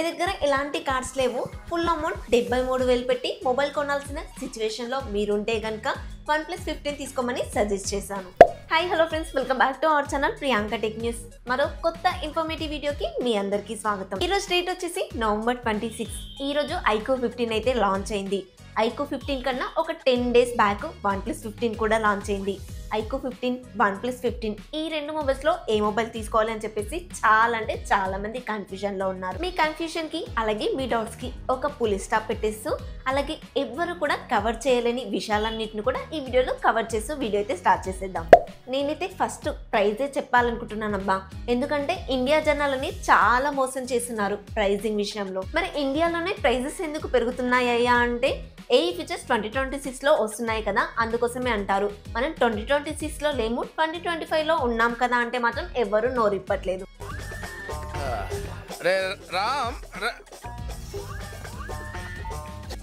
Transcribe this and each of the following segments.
దగ్గర ఎలాంటి కార్డ్స్ లేవు, ఫుల్ అమౌంట్ 73,000 పెట్టి మొబైల్ కొనాల్సిన సిచ్యువేషన్లో మీరుంటే కనుక OnePlus 15 తీసుకోమని సజెస్ట్ చేశాను. Hi hello friends, welcome back to our channel Priyanka tech news. మరో కొత్త ఇన్ఫర్మేటివ్ వీడియోకి మీ అందరికీ స్వాగతం. ఈరోజు డేట్ వచ్చేసి నవంబర్ 26. ఈరోజు iQOO 15 అయితే లాంచ్ అయింది. iQOO 15 కన్నా ఒక 10 days బ్యాక్ OnePlus 15 కూడా లాంచ్ అయింది. iQOO 15, OnePlus 15 ఈ రెండు మొబైల్స్లో ఏ మొబైల్ తీసుకోవాలి అని చెప్పేసి చాలా మంది కన్ఫ్యూజన్లో ఉన్నారు. మీ కన్ఫ్యూజన్కి అలాగే మీ డౌట్స్కి ఒక పులి స్టాప్ పెట్టేస్తూ అలాగే ఎవ్వరు కూడా కవర్ చేయలేని విషయాలన్నింటిని కూడా ఈ వీడియోలో కవర్ చేస్తూ వీడియో అయితే స్టార్ట్ చేసేద్దాం. నేనైతే ఫస్ట్ ప్రైజే చెప్పాలనుకుంటున్నానబ్బా, ఎందుకంటే ఇండియా జనాలని చాలా మోసం చేస్తున్నారు ప్రైజింగ్ విషయంలో. మరి ఇండియాలోనే ప్రైజెస్ ఎందుకు పెరుగుతున్నాయా అంటే ఏ ఫీచర్స్ 2026లో వస్తున్నాయి కదా, అందుకోసమే అంటారు. మనం 2026లో లేము, 2025లో ఉన్నాం కదా అంటే మాత్రం ఎవరు నోరిప్పట్లేదు.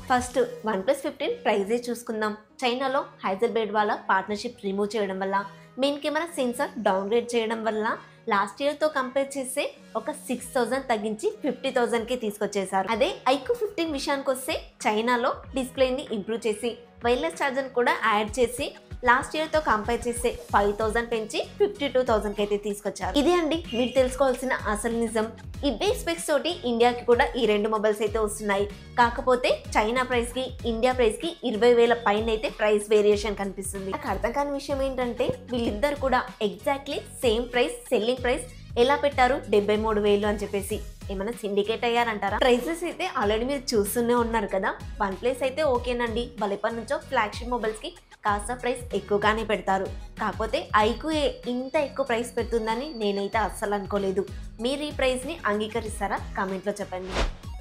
ఫస్ట్ OnePlus 15 ప్రైజే చూసుకుందాం. చైనాలో హైజర్బేడ్ వాళ్ళ పార్ట్నర్షిప్ రిమూవ్ చేయడం వల్ల, మెయిన్ కెమెరా సెన్సార్ డౌన్గ్రేడ్ చేయడం వల్ల లాస్ట్ ఇయర్తో కంపేర్ చేస్తే ఒక 6,000 తగ్గించి 50,000కి తీసుకొచ్చేసారు. అదే iQOO 15 విషయానికి వస్తే చైనాలో డిస్ప్లేని ఇంప్రూవ్ చేసి వైర్లెస్ ఛార్జర్ కూడా యాడ్ చేసి లాస్ట్ ఇయర్తో కంపేర్ చేస్తే 5,000 పెంచి 52,000కి అయితే తీసుకొచ్చారు. ఇదే అండి మీరు తెలుసుకోవాల్సిన అసలు నిజం. ఇవే స్పెక్స్ తోటి ఇండియాకి కూడా ఈ రెండు మొబైల్స్ అయితే వస్తున్నాయి. కాకపోతే చైనా ప్రైస్కి ఇండియా ప్రైస్కి 20,000 పైన అయితే ప్రైస్ వేరియేషన్ కనిపిస్తుంది. నాకు అర్థం కాని విషయం ఏంటంటే వీళ్ళిద్దరు కూడా exactly same price, selling price ఎలా పెట్టారు 73,000 అని చెప్పేసి. ఏమైనా సిండికేట్ అయ్యారంటారా? ప్రైజెస్ అయితే ఆల్రెడీ మీరు చూస్తూనే ఉన్నారు కదా. OnePlus అయితే ఓకేనండి, వాళ్ళు ఎప్పటి నుంచో ఫ్లాగ్షిప్ మొబైల్స్కి కాస్త ప్రైస్ ఎక్కువగానే పెడతారు. కాకపోతే iQOO ఇంత ఎక్కువ ప్రైస్ పెడుతుందని నేనైతే అస్సలు అనుకోలేదు. మీరు ఈ ప్రైస్ని అంగీకరిస్తారా? కామెంట్లో చెప్పండి.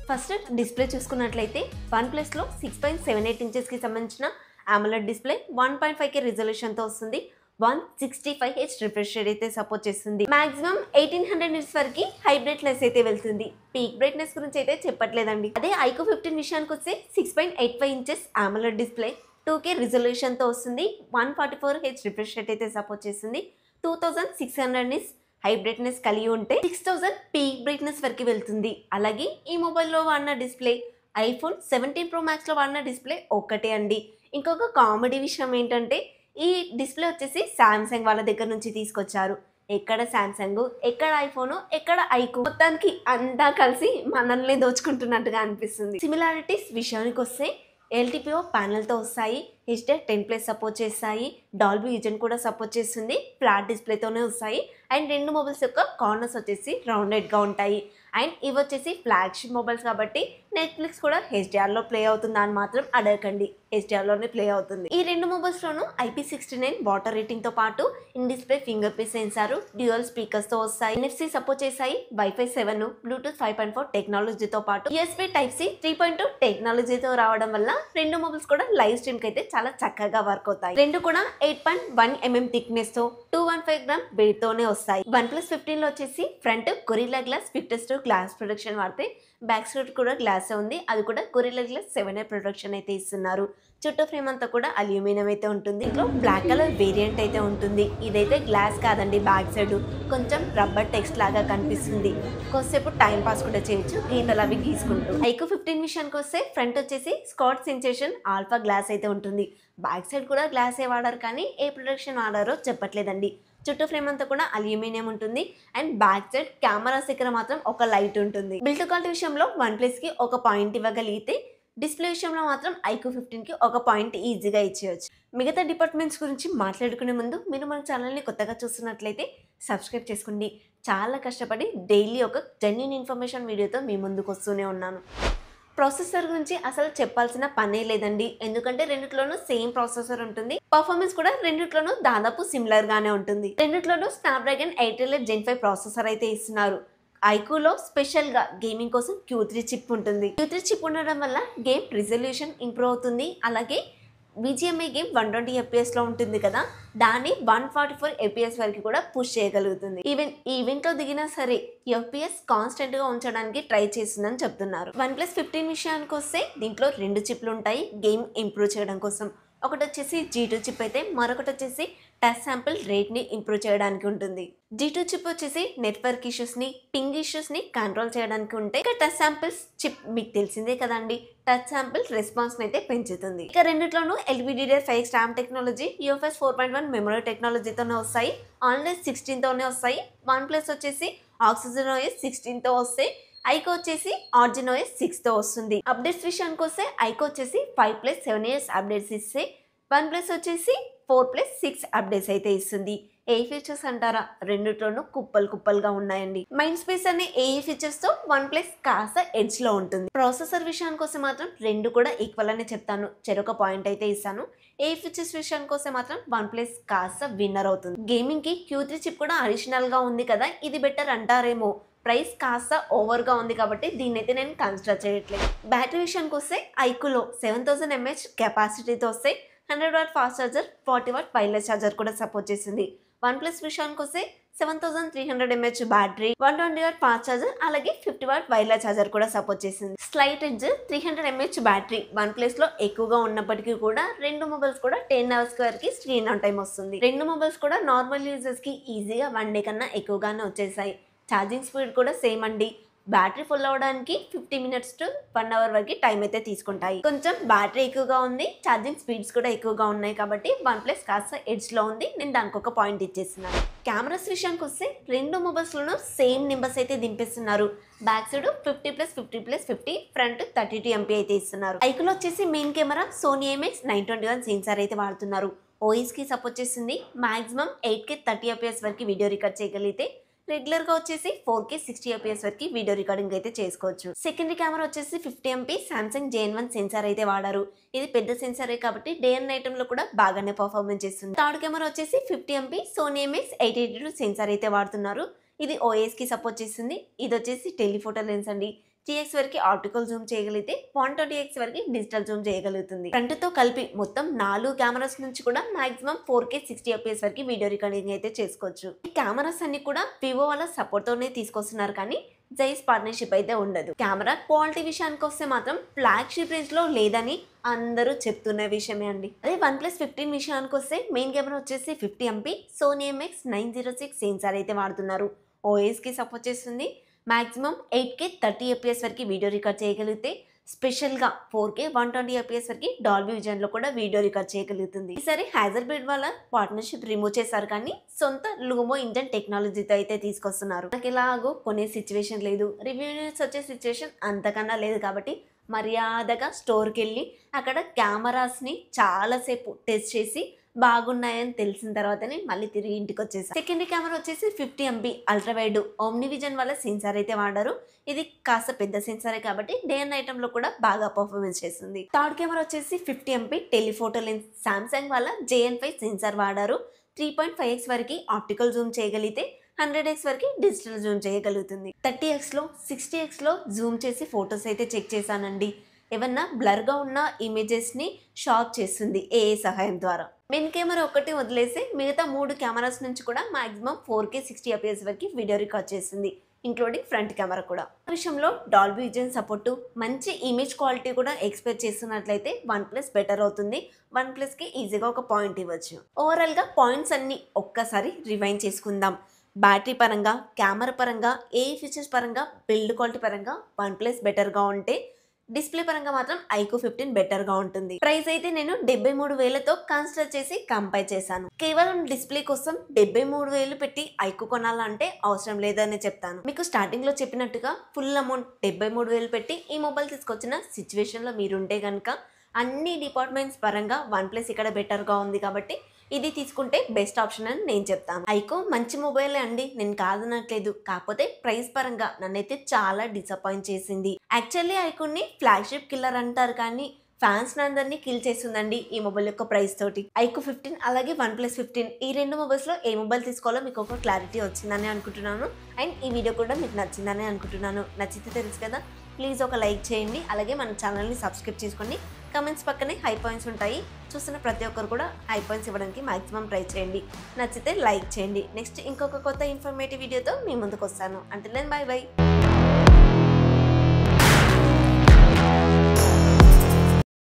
ఫస్ట్ డిస్ప్లే చూసుకున్నట్లయితే OnePlusలో 6.78 ఇంచెస్కి సంబంధించిన AMOLED డిస్ప్లే 1.5K రిజల్యూషన్తో వస్తుంది. 165Hz రిఫ్రెష్ రేట్ అయితే సపోర్ట్ చేస్తుంది. మాక్సిమం 1800 నిట్స్ వరకు హై బ్రైట్నెస్ అయితే వెళ్తుంది. పీక్ బ్రైట్నెస్ గురించి అయితే చెప్పట్లేదండి. అదే iQOO 15 విషయానికి వస్తే 6.85 ఇంచెస్ AMOLED డిస్ప్లే 2K రిజల్యూషన్తో వస్తుంది. 144Hz రిఫ్రెష్ రేట్ అయితే సపోర్ట్ చేస్తుంది. 2600 నిట్స్ హై బ్రైట్నెస్ కలిగి ఉంటే 6000 పీక్ బ్రైట్నెస్ వరకు వెళ్తుంది. అలాగే ఈ మొబైల్లో వాడిన డిస్ప్లే iPhone 17 Pro Maxలో వాడిన డిస్ప్లే ఒక్కటే అండి. ఇంకొక కామెడీ విషయం ఏంటంటే ఈ డిస్ప్లే వచ్చేసి శాంసంగ్ వాళ్ళ దగ్గర నుంచి తీసుకొచ్చారు. ఎక్కడ శాంసంగ్, ఎక్కడ ఐఫోన్, ఎక్కడ iQOO, మొత్తానికి అంతా కలిసి మనల్ని దోచుకుంటున్నట్టుగా అనిపిస్తుంది. సిమిలారిటీస్ విషయానికి వస్తే LTPO ప్యానెల్తో వస్తాయి, HDR10+ సపోర్ట్ చేస్తాయి, డాల్బీ విజన్ కూడా సపోర్ట్ చేస్తుంది, ఫ్లాట్ డిస్ప్లేతోనే వస్తాయి. అండ్ రెండు మొబైల్స్ యొక్క కార్నర్స్ వచ్చేసి రౌండెడ్గా ఉంటాయి. అండ్ ఇవి వచ్చేసి ఫ్లాగ్షిప్ మొబైల్స్ కాబట్టి నెట్ఫ్లిక్స్ కూడా HDRలో ప్లే అవుతుందా అని మాత్రం అడగకండి, HDRలోనే ప్లే అవుతుంది. ఈ రెండు మొబైల్స్లోనూ IP69 వాటర్ రేటింగ్తో పాటు in display fingerprint sensor, dual స్పీకర్స్తో వస్తాయి, NFC సపోర్ట్ చేస్తాయి, Wi-Fi 7, Bluetooth 5.4 టెక్నాలజీతో పాటు USB Type-C 3.2 టెక్నాలజీతో రావడం వల్ల రెండు మొబైల్స్ కూడా లైవ్ స్ట్రీమ్కి అయితే చాలా చక్కగా వర్క్ అవుతాయి. రెండు కూడా 8.1mm థిక్నెస్తో 215 గ్రామ్ వెయిట్తోనే వస్తాయి. OnePlus 15లో వచ్చేసి front Gorilla glass fittest glass production వాడితే బ్యాక్ సైడ్ కూడా గ్లాస్ ఉంది. అది కూడా గొరిల్లా గ్లాస్ 7A ప్రొడక్షన్ అయితే ఇస్తున్నారు. చుట్టూ ఫ్రేమ్ అంతా కూడా అల్యూమినియం అయితే ఉంటుంది. ఇంట్లో బ్లాక్ కలర్ వేరియంట్ అయితే ఉంటుంది. ఇదైతే గ్లాస్ కాదండి, బ్యాక్ సైడ్ కొంచెం రబ్బర్ టెక్స్ట్ లాగా కనిపిస్తుంది. కొద్దిసేపు టైం పాస్ కూడా చేయొచ్చు గీతలు అవి గీసుకుంటూ. iQOO 15 విషయానికి వస్తే ఫ్రంట్ వచ్చేసి స్కాట్ సెన్సేషన్ ఆల్ఫా గ్లాస్ అయితే ఉంటుంది. బ్యాక్ సైడ్ కూడా గ్లాసే వాడారు కానీ ఏ ప్రొడక్షన్ వాడారో చెప్పట్లేదండి. చుట్టూ ఫ్రేమ్ అంతా కూడా అల్యూమినియం ఉంటుంది. అండ్ బ్యాక్ సైడ్ కెమెరా దగ్గర మాత్రం ఒక లైట్ ఉంటుంది. బిల్డ్ క్వాలిటీ విషయంలో OnePlusకి ఒక పాయింట్ ఇవ్వగలిగితే డిస్ప్లే విషయంలో మాత్రం iQOO 15కి ఒక పాయింట్ ఈజీగా ఇచ్చేయచ్చు. మిగతా డిపార్ట్మెంట్స్ గురించి మాట్లాడుకునే ముందు మీరు మన ఛానల్ని కొత్తగా చూస్తున్నట్లయితే సబ్స్క్రైబ్ చేసుకోండి. చాలా కష్టపడి డైలీ ఒక జెన్యూన్ ఇన్ఫర్మేషన్ వీడియోతో మీ ముందుకు వస్తూనే ఉన్నాను. ప్రాసెసర్ గురించి అసలు చెప్పాల్సిన పనే లేదండి, ఎందుకంటే రెండిట్లోనూ సేమ్ ప్రాసెసర్ ఉంటుంది. పర్ఫార్మెన్స్ కూడా రెండిట్లోనూ దాదాపు సిమిలర్ గానే ఉంటుంది. రెండిట్లోనూ స్నాప్డ్రాగన్ 888 Gen 5 ప్రాసెసర్ అయితే ఇస్తున్నారు. iQOOలో స్పెషల్గా గేమింగ్ కోసం Q3 చిప్ ఉంటుంది. Q3 చిప్ ఉండడం వల్ల గేమ్ రిజల్యూషన్ ఇంప్రూవ్ అవుతుంది. అలాగే BGMI గేమ్ 120 FPS ఉంటుంది కదా, దాన్ని 144 FPS వరకు కూడా పుష్ చేయగలుగుతుంది. ఈవెంట్లో దిగినా సరే FPS కాన్స్టెంట్గా ఉంచడానికి ట్రై చేస్తుందని చెప్తున్నారు. OnePlus 15 విషయానికి వస్తే దీంట్లో 2 చిప్లు ఉంటాయి గేమ్ ఇంప్రూవ్ చేయడం కోసం. ఒకటి వచ్చేసి G2 చిప్ అయితే మరొకటి వచ్చేసి టచ్ శాంపిల్ రేట్ని ఇంప్రూవ్ చేయడానికి ఉంటుంది. G2 చిప్ వచ్చేసి నెట్వర్క్ ఇష్యూస్ని, పింగ్ ఇష్యూస్ని కంట్రోల్ చేయడానికి ఉంటే, ఇక టచ్ శాంపిల్స్ చిప్ మీకు తెలిసిందే కదండి, టచ్ శాంపిల్ రెస్పాన్స్ని అయితే పెంచుతుంది. ఇక రెండిట్లోనూ LPDDR5 స్టామ్ టెక్నాలజీ, UFS 4.1 మెమరీ టెక్నాలజీతోనే వస్తాయి. ఆన్లైన్ 16తోనే వస్తాయి. OnePlus వచ్చేసి Oxygen OS 16తో వస్తాయి. ఐకో వచ్చేసి Arduino OS 6తో వస్తుంది. అప్డేట్స్ విషయానికి వస్తే ఐకో వచ్చేసి 5+7 years అప్డేట్స్ ఇస్తే, OnePlus వచ్చేసి 4+6 అప్డేట్స్ అయితే ఇస్తుంది. ఏ ఫీచర్స్ అంటారా, రెండిట్లోనూ కుప్పలుగా ఉన్నాయండి. మైండ్ స్పేస్ అనే ఏ ఫీచర్స్ తో OnePlus కాస్త ఎడ్జ్ లో ఉంటుంది. ప్రాసెసర్ విషయానికి వస్తే మాత్రం రెండు కూడా ఈక్వల్ అనే చెప్తాను, చెరొక పాయింట్ అయితే ఇస్తాను. ఏ ఫీచర్స్ విషయానికి వస్తే మాత్రం OnePlus కాస్త విన్నర్ అవుతుంది. గేమింగ్ కి Q3 చిప్ కూడా అడిషనల్ గా ఉంది కదా, ఇది బెటర్ అంటారేమో. ప్రైస్ కాస్త ఓవర్గా ఉంది కాబట్టి దీన్ని అయితే నేను కన్సిడర్ చేయట్లేదు. బ్యాటరీ విషయానికి వస్తే ఐక్యూలో 7000 mAh కెపాసిటీతో వస్తే 100W fast charger, 40W wireless charger కూడా సపోర్ట్ చేసింది. OnePlus విషయానికి వస్తే 7300 mAh battery, 120W fast charger, అలాగే 50W వైర్లెస్ ఛార్జర్ కూడా సపోర్ట్ చేసింది. Slight edge 300 mAh battery OnePlus లో ఎక్కువగా ఉన్నప్పటికీ కూడా రెండు మొబైల్స్ కూడా 10 hours వరకు స్క్రీన్ ఆన్ టైం వస్తుంది. రెండు మొబైల్స్ కూడా నార్మల్ యూజర్స్ కి ఈజీగా 1 day కన్నా ఎక్కువగానే వచ్చేసాయి. ఛార్జింగ్ స్పీడ్ కూడా సేమ్ అండి. బ్యాటరీ ఫుల్ అవ్వడానికి 50 minutes to 1 hour వరకు టైం అయితే తీసుకుంటాయి. కొంచెం బ్యాటరీ ఎక్కువగా ఉంది, ఛార్జింగ్ స్పీడ్స్ కూడా ఎక్కువగా ఉన్నాయి కాబట్టి OnePlus కాస్త ఎడ్జ్ లో ఉంది. నేను దానికి ఒక పాయింట్ ఇచ్చేస్తున్నాను. కెమెరాస్ విషయానికి వస్తే రెండు మొబైల్స్ లోనూ సేమ్ నెంబర్స్ అయితే దింపేస్తున్నారు. బ్యాక్ సైడ్ 50+50+50, ఫ్రంట్ 32 MP అయితే ఇస్తున్నారు. ఐకులో వచ్చేసి main camera Sony IMX921 censor అయితే వాడుతున్నారు. OS కి సపోర్ట్ చేస్తుంది. మాక్సిమం 8K 30 fps వరకు వీడియో రికార్డ్ చేయగలిగితే, రెగ్యులర్ గా వచ్చేసి 4K 60 fps వరకు వీడియో రికార్డింగ్ అయితే చేసుకోవచ్చు. సెకండరీ కెమెరా వచ్చేసి 50 MP Samsung JN1 సెన్సార్ అయితే వాడారు. ఇది పెద్ద సెన్సారే కాబట్టి డే అండ్ నైట్ లో కూడా బాగానే పర్ఫార్మెన్స్ చేస్తుంది. థర్డ్ కెమెరా వచ్చేసి 50 MP Sony IMX882 సెన్సార్ అయితే వాడుతున్నారు. ఇది OS కి సపోర్ట్ చేస్తుంది. ఇది వచ్చేసి టెలిఫోటో లెన్స్ అండి. 3x వరకు ఆప్టికల్ జూమ్ చేయగలిగితే 120x వరకు డిజిటల్ జూమ్ చేయగలుగుతుంది. ఫ్రంట్ తో కలిపి మొత్తం 4 కెమెరాస్ నుంచి కూడా మాక్సిమం 4K 60 fps వరకు వీడియో రికార్డింగ్ అయితే చేసుకోవచ్చు. ఈ కెమెరాస్ అన్ని కూడా వివో వాళ్ళ సపోర్ట్ తోనే తీసుకొస్తున్నారు కానీ జైస్ పార్ట్నర్షిప్ అయితే ఉండదు. కెమెరా క్వాలిటీ విషయానికి వస్తే మాత్రం ఫ్లాగ్షిప్ రేంజ్ లో లేదని అందరూ చెప్తున్న విషయమే అండి. అదే OnePlus 15 విషయానికి వస్తే మెయిన్ కెమెరా వచ్చేసి 50 MP Sony IMX906 సెన్సార్ అయితే వాడుతున్నారు. OS కి సపోర్ట్ చేస్తుంది. మాక్సిమం 8K 30 fps వరకు వీడియో రికార్డ్ చేయగలిగితే, స్పెషల్గా 4K 120 fps వరకు డాల్బీ విజన్లో కూడా వీడియో రికార్డ్ చేయగలుగుతుంది. ఈసారి హైజర్బీడ్ వాళ్ళ పార్ట్నర్షిప్ రిమూవ్ చేశారు కానీ సొంత లూమో ఇంజన్ టెక్నాలజీతో అయితే తీసుకొస్తున్నారు. నాకు ఎలాగో కొనే సిచ్యువేషన్ లేదు, రివ్యూస్ వచ్చే సిచ్యువేషన్ అంతకన్నా లేదు కాబట్టి మర్యాదగా స్టోర్కి వెళ్ళి అక్కడ కెమెరాస్ని చాలాసేపు టెస్ట్ చేసి బాగున్నాయని తెలిసిన తర్వాతనే మళ్ళీ తిరిగి ఇంటికి వచ్చేసాను. సెకండరీ కెమెరా వచ్చేసి 50 MP ultra wide omni vision వల్ల సెన్సార్ అయితే వాడారు. ఇది కాస్త పెద్ద సెన్సారే కాబట్టి డే అండ్ నైట్ లో కూడా బాగా పర్ఫార్మెన్స్ చేస్తుంది. థర్డ్ కెమెరా వచ్చేసి 50 MP టెలిఫోటో లెన్స్ సామ్సంగ్ వల్ల JN5 సెన్సార్ వాడారు. 3.5x వరకు ఆప్టికల్ జూమ్ చేయగలిగితే 100x వరకు డిజిటల్ జూమ్ చేయగలుగుతుంది. 30x లో 60x లో జూమ్ చేసి ఫొటోస్ అయితే చెక్ చేశానండి. ఏమన్నా బ్లర్గా ఉన్న ఇమేజెస్ని షార్ప్ చేస్తుంది AI సహాయం ద్వారా. మెయిన్ కెమెరా ఒకటి వదిలేసి మిగతా 3 కెమెరాస్ నుంచి కూడా మాక్సిమం 4K 60 fps వరకు వీడియో రికార్డ్ చేస్తుంది, ఇంక్లూడింగ్ ఫ్రంట్ కెమెరా కూడా. విషయంలో డాల్బీ విజన్ సపోర్టు, మంచి ఇమేజ్ క్వాలిటీ కూడా ఎక్స్పెక్ట్ చేస్తున్నట్లయితే OnePlus బెటర్ అవుతుంది. OnePlusకి ఈజీగా ఒక పాయింట్ ఇవ్వచ్చు. ఓవరాల్గా పాయింట్స్ అన్ని ఒక్కసారి రివైండ్ చేసుకుందాం. బ్యాటరీ పరంగా, కెమెరా పరంగా, ఏ ఫీచర్స్ పరంగా, బిల్డ్ క్వాలిటీ పరంగా OnePlus బెటర్గా ఉంటే, డిస్ప్లే పరంగా మాత్రం ఐకో 15 బెటర్గా ఉంటుంది. ప్రైస్ అయితే నేను 73,000తో కన్సిడర్ చేసి కంపేర్ చేశాను. కేవలం డిస్ప్లే కోసం 73,000 పెట్టి ఐకో కొనాలంటే అవసరం లేదని చెప్తాను. మీకు స్టార్టింగ్ లో చెప్పినట్టుగా ఫుల్ అమౌంట్ 73,000 పెట్టి ఈ మొబైల్ తీసుకొచ్చిన సిచ్యువేషన్ లో మీరుంటే కనుక అన్ని డిపార్ట్మెంట్స్ పరంగా OnePlus ఇక్కడ బెటర్గా ఉంది కాబట్టి ఇది తీసుకుంటే బెస్ట్ ఆప్షన్ అని నేను చెప్తాను. ఐకో మంచి మొబైలే అండి, నేను కాదనట్లేదు. కాకపోతే ప్రైస్ పరంగా నన్నైతే చాలా డిసప్పాయింట్ చేసింది. యాక్చువల్లీ ఐకోని ఫ్లాగ్షిప్ కిల్లర్ అంటారు కానీ ఫ్యాన్స్ అందరినీ కిల్ చేస్తుందండి ఈ మొబైల్ యొక్క ప్రైస్ తోటి. ఐకో 15 అలాగే OnePlus 15 ఈ రెండు మొబైల్స్ లో ఏ మొబైల్ తీసుకోవాలో మీకు ఒక క్లారిటీ వచ్చిందని అనుకుంటున్నాను. అండ్ ఈ వీడియో కూడా మీకు నచ్చిందని అనుకుంటున్నాను. నచ్చితే తెలుసు కదా, ప్లీజ్ ఒక లైక్ చేయండి. అలాగే మన ఛానల్ని సబ్స్క్రైబ్ చేసుకోండి. కమెంట్స్ పక్కనే హై పాయింట్స్ ఉంటాయి, చూస్తున్న ప్రతి ఒక్కరు కూడా హై పాయింట్స్ ఇవ్వడానికి మాక్సిమం ట్రై చేయండి. నచ్చితే లైక్ చేయండి. నెక్స్ట్ ఇంకొక కొత్త ఇన్ఫర్మేటివ్ వీడియోతో మీ ముందుకు వస్తాను. Until then bye by.